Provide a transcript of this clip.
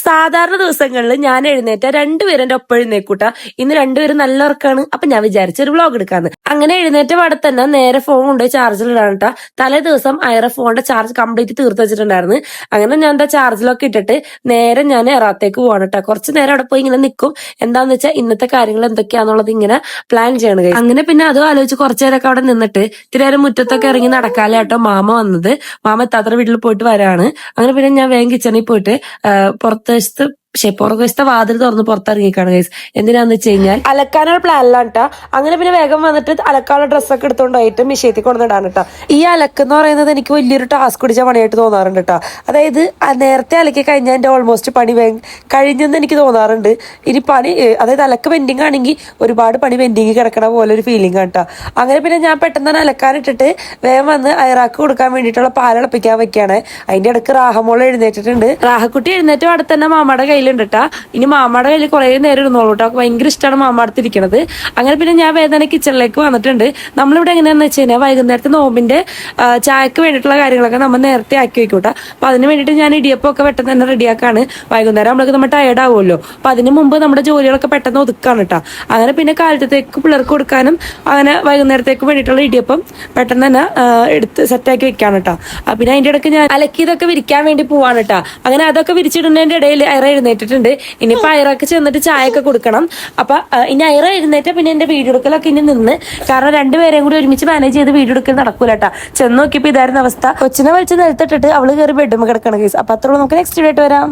സാധാരണ ദിവസങ്ങളിൽ ഞാൻ എഴുന്നേറ്റ രണ്ടുപേരും എന്റെ ഒപ്പം എഴുന്നേക്കൂട്ട. ഇന്ന് രണ്ടുപേരും നല്ല ഉറക്കാണ്. അപ്പൊ ഞാൻ വിചാരിച്ച ഒരു വ്ളോഗ് എടുക്കാന്ന്. അങ്ങനെ എഴുന്നേറ്റ പാടെ തന്നെ നേരെ ഫോൺ കൊണ്ടുപോയി ചാർജിൽ ഇടാനിട്ടാ. തലേ ദിവസം ഐറ ഫോണിന്റെ ചാർജ് കംപ്ലീറ്റ് തീർത്ത് വെച്ചിട്ടുണ്ടായിരുന്നു. അങ്ങനെ ഞാൻ എന്താ ചാർജിലൊക്കെ ഇട്ടിട്ട് നേരെ ഞാൻ എറാത്തേക്ക് പോവാണ് കേട്ടോ. കുറച്ച് നേരം അവിടെ പോയി ഇങ്ങനെ നിൽക്കും. എന്താന്ന് വെച്ചാൽ ഇന്നത്തെ കാര്യങ്ങൾ എന്തൊക്കെയാന്നുള്ളത് ഇങ്ങനെ പ്ലാൻ ചെയ്യണത്. അങ്ങനെ പിന്നെ അതും ആലോചിച്ച് കുറച്ചു നേരമൊക്കെ അവിടെ നിന്നിട്ട് ഇത്തിരി നേരം മുറ്റത്തൊക്കെ ഇറങ്ങി നടക്കാല്ലേ കേട്ടോ മാമ വന്നത്. മാമ എത്താത്ര വീട്ടിൽ പോയിട്ട് വരാണ്. അങ്ങനെ പിന്നെ ഞാൻ വേഗം കിച്ചണിൽ പോയിട്ട് പുറകുവശത്തെ വാതിൽ തുറന്ന് പുറത്തിറങ്ങിക്കാണ് ഗൈസ്. എന്തിനാന്ന് വെച്ച് കഴിഞ്ഞാൽ അലക്കാനുള്ള പ്ലാനിലാണ് കേട്ടോ. അങ്ങനെ പിന്നെ വേഗം വന്നിട്ട് അലക്കാനുള്ള ഡ്രസ്സൊക്കെ എടുത്തോണ്ടായിട്ട് മിഷേത്തി കൊണ്ടുവന്നിടാണ് കേട്ടോ. ഈ അലക്കെന്ന് പറയുന്നത് എനിക്ക് വലിയൊരു ടാസ്ക് പിടിച്ച പണിയായിട്ട് തോന്നാറുണ്ട് കേട്ടോ. അതായത് നേരത്തെ അലക്കി കഴിഞ്ഞാൽ എന്റെ ഓൾമോസ്റ്റ് പണി കഴിഞ്ഞെന്ന് എനിക്ക് തോന്നാറുണ്ട്. ഇനി പണി അതായത് അലക്ക് പെൻഡിങ് ആണെങ്കിൽ ഒരുപാട് പണി പെൻഡിങ് കിടക്കണ പോലെ ഒരു ഫീലിംഗ് ആണ് കേട്ടോ. അങ്ങനെ പിന്നെ ഞാൻ പെട്ടെന്ന് തന്നെ അലക്കാനിട്ടിട്ട് വേഗം വന്ന് ഐറാക്ക് കൊടുക്കാൻ വേണ്ടിയിട്ടുള്ള പാലിളപ്പിക്കാൻ വെക്കുകയാണ്. അതിന്റെ ഇടയ്ക്ക് റാഹമോൾ എഴുന്നേറ്റിട്ടുണ്ട്. റാഹക്കുട്ടി എഴുന്നേറ്റ് അവിടെ തന്നെ മാമയുടെ കയ്യിലുണ്ട് കേട്ടോ. ഇനി മാമയുടെ കയ്യിൽ കുറെ നേരം ഇരുന്നോളൂ കേട്ടോ. ഭയങ്കര ഇഷ്ടമാണ് മാമ അടുത്തിരിക്കണത്. അങ്ങനെ പിന്നെ ഞാൻ വേദന കിച്ചണിലേക്ക് വന്നിട്ടുണ്ട്. നമ്മളിവിടെ എങ്ങനെയാന്ന് വെച്ച് കഴിഞ്ഞാൽ വൈകുന്നേരത്തെ നോമ്പിന്റെ ചായക്ക് വേണ്ടിയിട്ടുള്ള കാര്യങ്ങളൊക്കെ നമ്മൾ നേരത്തെ ആക്കി വെക്കൂട്ടോ. അപ്പൊ അതിന് വേണ്ടിയിട്ട് ഞാൻ ഇടിയപ്പൊക്കെ പെട്ടെന്ന് തന്നെ റെഡിയാക്കാണ്. വൈകുന്നേരം നമ്മളൊക്കെ നമ്മൾ ടയർഡ് ആവുമല്ലോ. അപ്പൊ അതിന് മുമ്പ് നമ്മുടെ ജോലികളൊക്കെ പെട്ടെന്ന് ഒതുക്കാണ് കേട്ടോ. അങ്ങനെ പിന്നെ കാലത്തേക്ക് പിള്ളേർക്ക് കൊടുക്കാനും അങ്ങനെ വൈകുന്നേരത്തേക്ക് വേണ്ടിയിട്ടുള്ള ഇടിയപ്പം പെട്ടെന്ന് തന്നെ എടുത്ത് സെറ്റാക്കി വെക്കാണ് കേട്ടോ. പിന്നെ അതിന്റെ ഇടയ്ക്ക് ഞാൻ അലക്കിയതൊക്കെ വിരിക്കാൻ വേണ്ടി പോവാണ് കേട്ടോ. അങ്ങനെ അതൊക്കെ വിരിച്ചിടുന്നതിന്റെ ഇടയിൽ ഐറ എഴുന്നേറ്റിട്ടുണ്ട്. ഇനിയിപ്പോ ഐറക്ക് ചെന്നിട്ട് ചായയൊക്കെ കൊടുക്കണം. അപ്പൊ ഇനി ഐറ എഴുന്നേറ്റ പിന്നെ എന്റെ വീഡിയോ എടുക്കലൊക്കെ ഇനി നിന്ന്. കാരണം രണ്ടുപേരെയും കൂടി ഒരുമിച്ച് മാനേജ് ചെയ്ത് വീഡിയോ എടുക്കൽ നടക്കൂല കേട്ടോ. ചെന്ന് നോക്കിയപ്പോ ഇതായിരുന്ന അവസ്ഥ. കൊച്ചിനെ വലിച്ച് നിലത്തിട്ടിട്ട് അവള് കയറി ബെഡ്റൂമിൽ കിടക്കണം കേസ്. അപ്പൊ അത്രയുള്ള നമുക്ക് നെക്സ്റ്റ് വീഡിയോ ആയിട്ട് വരാം.